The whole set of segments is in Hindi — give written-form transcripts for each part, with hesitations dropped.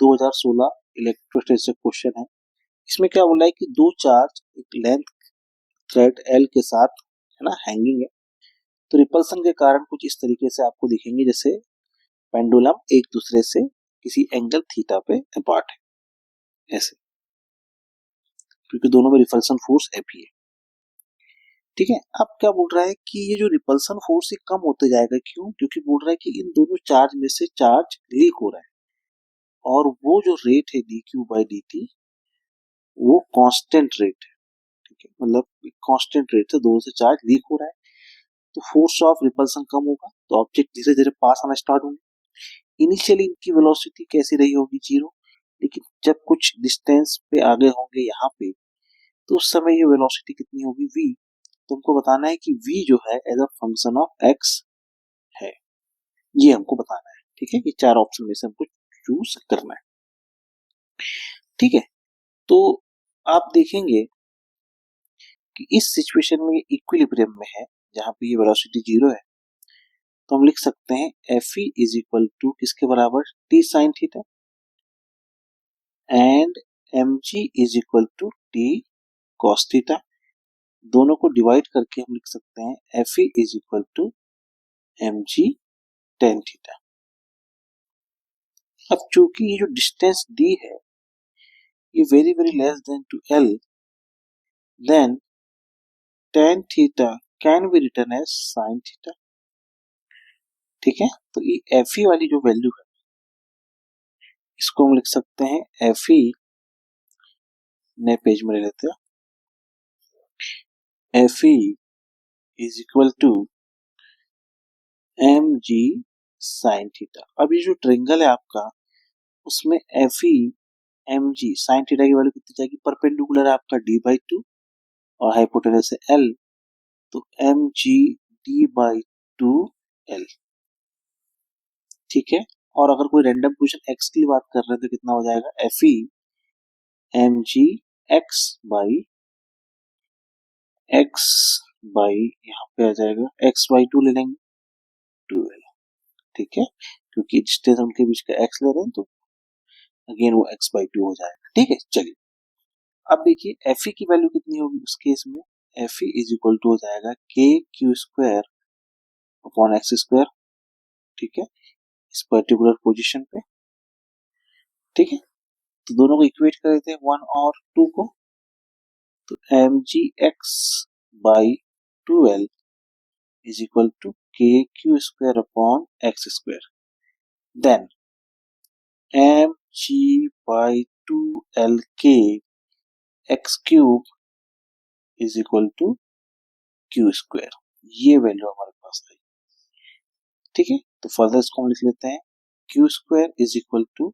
2016 इलेक्ट्रोस्टैटिक्स क्वेश्चन है। इसमें क्या बोला है कि दो चार्ज एक लेंथ थ्रेड एल के साथ है ना हैंगिंग है, तो रिपल्सन के कारण कुछ इस तरीके से आपको दिखेंगे जैसे पेंडुलम एक दूसरे से किसी एंगल थीटा पे अपार्ट है, ऐसे, क्योंकि दोनों में रिपल्सन फोर्स एफ ही है। ठीक है, अब क्या बोल रहा है कि ये जो रिपल्सन फोर्स ये कम होते जाएगा, क्यों? क्योंकि बोल रहा है कि इन दोनों चार्ज में से चार्ज लीक हो रहा है और वो जो रेट है d q by d T वो कांस्टेंट रेट है। ठीक है, मतलब कांस्टेंट रेट से दोनों से चार्ज लीक हो रहा है, तो फोर्स ऑफ रिपल्सन कम होगा, तो ऑब्जेक्ट धीरे धीरे पास आना स्टार्ट होंगे। इनिशियली इनकी वेलोसिटी कैसी रही होगी? जीरो, लेकिन जब कुछ डिस्टेंस पे आगे होंगे यहाँ पे, तो उस समय ये वेलोसिटी कितनी होगी? v। तुमको बताना है कि v जो है as a function of x है, ये हमको बताना है। ठीक है, ये चार ऑप्शन में से हमको चूज करना है। ठीक है, तो आप देखेंगे कि इस सिचुएशन में ये इक्विलिब्रियम में है, जहां पे ये वेलोसिटी जीरो है, तो हम लिख सकते हैं F E is equal to किसके बराबर? T sine theta, and M G is equal to T cos theta. दोनों को डिवाइड करके हम लिख सकते हैं F E is equal to M G tan theta. अब चूंकि ये जो डिस्टेंस दी है ये very very less than two L, then tan theta can be written as sine theta. ठीक है, तो ये एफ ई वाली जो वैल्यू है इसको हम लिख सकते हैं एफ ई, नए पेज में ले लेते हैं, F E is equal to M G sine theta. अब ये जो ट्रेंगल है आपका उसमें F E M G sine theta की वैल्यू कितनी जाएगी? परपेंडिकुलर है आपका डी बाई टू और हाइपोटेनस है एल, तो M G D by two L. ठीक है, और अगर कोई रैंडम क्वेश्चन एक्स की बात कर रहे हैं तो कितना हो जाएगा? F E M ji x by यहाँ पे आ जाएगा एक्स बाई टू ले लेंगे, टू एल। ठीक है, क्योंकि डिस्टेंस उनके बीच का एक्स ले रहे हैं तो अगेन वो एक्स बाई टू हो जाएगा। ठीक है, चलिए अब देखिए एफ ई की वैल्यू कितनी होगी उस केस में? F E is equal to हो जाएगा K Q square upon x square. ठीक है, इस पर्टिकुलर पोजीशन पे। ठीक है, तो दोनों को इक्वेट कर देते हैं वन और टू को, तो M G x by two l is equal to k Q square upon x square, then m ji by two l k x cube is equal to q square. ये वैल्यू हमारे पास आई। ठीक है, तो फर्दर इसको हम लिख लेते हैं q square is equal to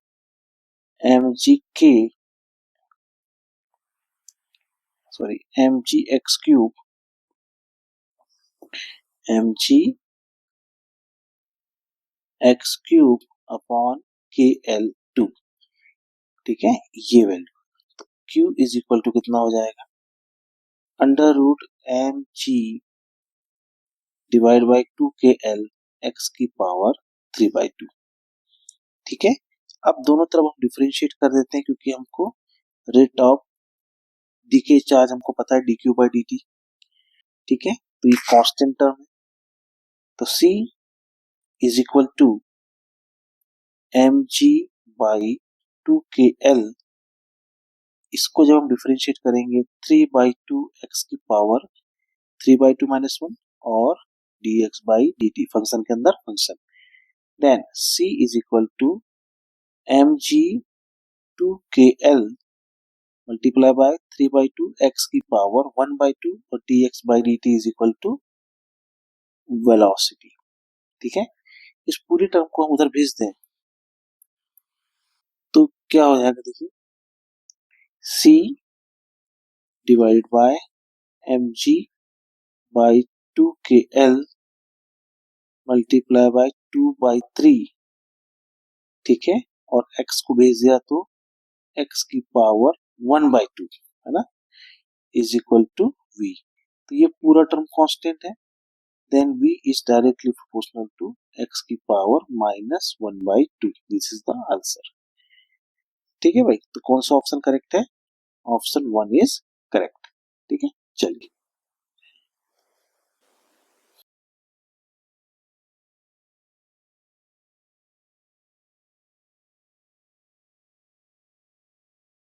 M g k m ji x cube m ji x cube upon k l two. ठीक है, ये value q is equal to कितना हो जाएगा? Under root m g divide by two के एल एक्स की पावर 3/2। ठीक है, अब दोनों तरफ हम डिफरेंशिएट कर देते हैं क्योंकि हमको रेट ऑफ डीके चार्ज हमको पता है d q by d t. ठीक है, तो ये कांस्टेंट टर्म है, तो c is equal to M G by two के एल। इसको जब हम डिफरेंशिएट करेंगे 3/2 एक्स की पावर 3/2 माइनस वन और d x by d t function के अंदर function, then c is equal to M g two के एल मल्टीप्लाई बाय 3/2 एक्स की पावर 1/2 और d x by d T is equal to velocity. ठीक है, इस पूरी टर्म को हम उधर भेज दें तो क्या हो जाएगा? देखिए C divided by M ji by two के एल मल्टीप्लाई बाय 2/3। ठीक है, और x को भेज दिया तो x की पावर 1/2 है ना, इज इक्वल टू v। तो ये पूरा टर्म कांस्टेंट है, then v is directly proportional to x की power -1/2। This is the answer. ठीक है भाई, तो कौन सा ऑप्शन करेक्ट है? Option 1 is correct. ठीक है, चलिए